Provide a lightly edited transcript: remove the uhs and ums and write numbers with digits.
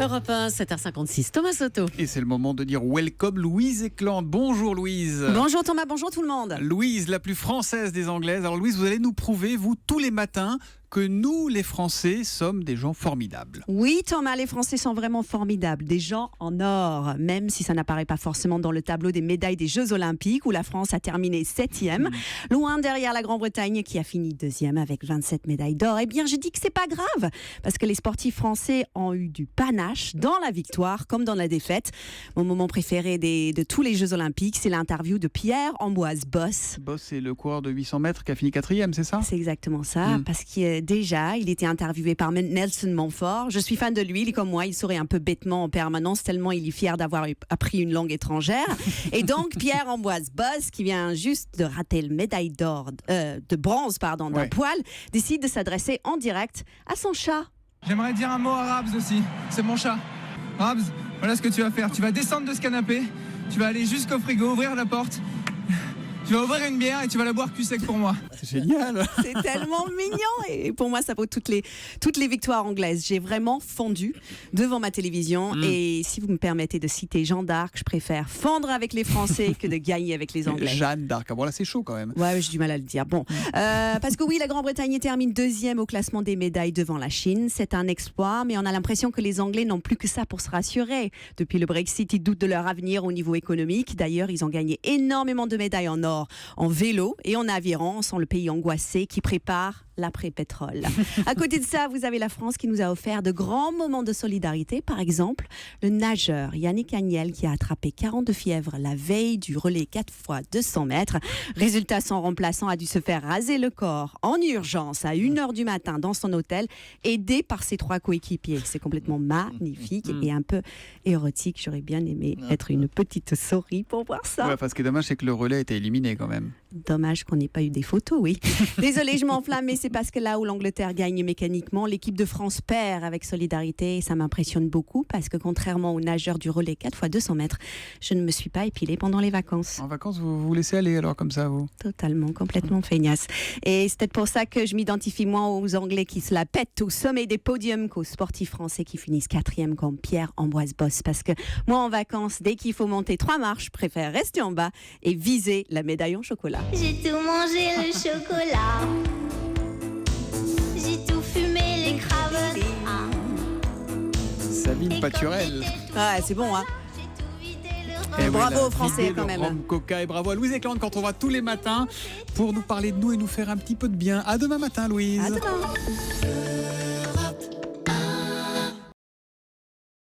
Europe 1, 7h56, Thomas Soto. Et c'est le moment de dire welcome Louise Ekland. Bonjour Louise. Bonjour Thomas, bonjour tout le monde. Louise, la plus française des Anglaises. Alors Louise, vous allez nous prouver, vous, tous les matins, que nous, les Français, sommes des gens formidables. Oui Thomas, les Français sont vraiment formidables, des gens en or, même si ça n'apparaît pas forcément dans le tableau des médailles des Jeux Olympiques où la France a terminé 7e, loin derrière la Grande-Bretagne qui a fini 2e avec 27 médailles d'or. Eh bien, je dis que c'est pas grave, parce que les sportifs français ont eu du panache dans la victoire comme dans la défaite. Mon moment préféré de tous les Jeux Olympiques, c'est l'interview de Pierre-Ambroise Boss. Boss, c'est le coureur de 800 mètres qui a fini 4e, c'est ça? C'est exactement ça, parce qu'il déjà, il était interviewé par Nelson Montfort. Je suis fan de lui, il est comme moi, il sourit un peu bêtement en permanence tellement il est fier d'avoir appris une langue étrangère. Et donc Pierre-Ambroise Boss, qui vient juste de rater le médaille d'or, de bronze d'un poil, décide de s'adresser en direct à son chat. J'aimerais dire un mot à Rabs aussi, c'est mon chat. Rabs, voilà ce que tu vas faire, tu vas descendre de ce canapé, tu vas aller jusqu'au frigo, ouvrir la porte. Tu vas ouvrir une bière et tu vas la boire cul sec pour moi. C'est génial. C'est tellement mignon. Et pour moi, ça vaut toutes les victoires anglaises. J'ai vraiment fondu devant ma télévision. Et si vous me permettez de citer Jeanne d'Arc, je préfère fondre avec les Français que de gagner avec les Anglais. Jeanne d'Arc. Bon, là, c'est chaud quand même. Ouais, j'ai du mal à le dire. Bon, parce que oui, la Grande-Bretagne termine 2e au classement des médailles devant la Chine. C'est un exploit, mais on a l'impression que les Anglais n'ont plus que ça pour se rassurer. Depuis le Brexit, ils doutent de leur avenir au niveau économique. D'ailleurs, ils ont gagné énormément de médailles en or, en vélo et en aviron. On sent le pays angoissé qui prépare l'après-pétrole. À côté de ça, vous avez la France qui nous a offert de grands moments de solidarité. Par exemple, le nageur Yannick Agnel qui a attrapé 42 fièvres la veille du relais 4 x 200 mètres. Résultat, son remplaçant a dû se faire raser le corps en urgence à 1h du matin dans son hôtel, aidé par ses 3 coéquipiers. C'est complètement magnifique et un peu érotique. J'aurais bien aimé être une petite souris pour voir ça. Ouais, parce que dommage, c'est que le relais a été éliminé quand même. Dommage qu'on n'ait pas eu des photos, oui. Désolée, je m'enflamme, mais c'est parce que là où l'Angleterre gagne mécaniquement, l'équipe de France perd avec solidarité. Et ça m'impressionne beaucoup parce que contrairement aux nageurs du relais 4 x 200 mètres, je ne me suis pas épilée pendant les vacances. En vacances, vous vous laissez aller alors comme ça, vous? Totalement, complètement feignasse. Et c'est peut-être pour ça que je m'identifie moins aux Anglais qui se la pètent au sommet des podiums qu'aux sportifs français qui finissent 4e comme Pierre-Ambroise Boss. Parce que moi, en vacances, dès qu'il faut monter 3 marches, je préfère rester en bas et viser la médaille en chocolat. J'ai tout mangé le chocolat. J'ai tout fumé les craves. Sabine Paturel. Ah, c'est bon, hein? Et bravo aux Français quand même. Rhum, Coca et bravo à Louise Ekland quand on va tous les matins pour nous parler de nous et nous faire un petit peu de bien. À demain matin, Louise. À demain.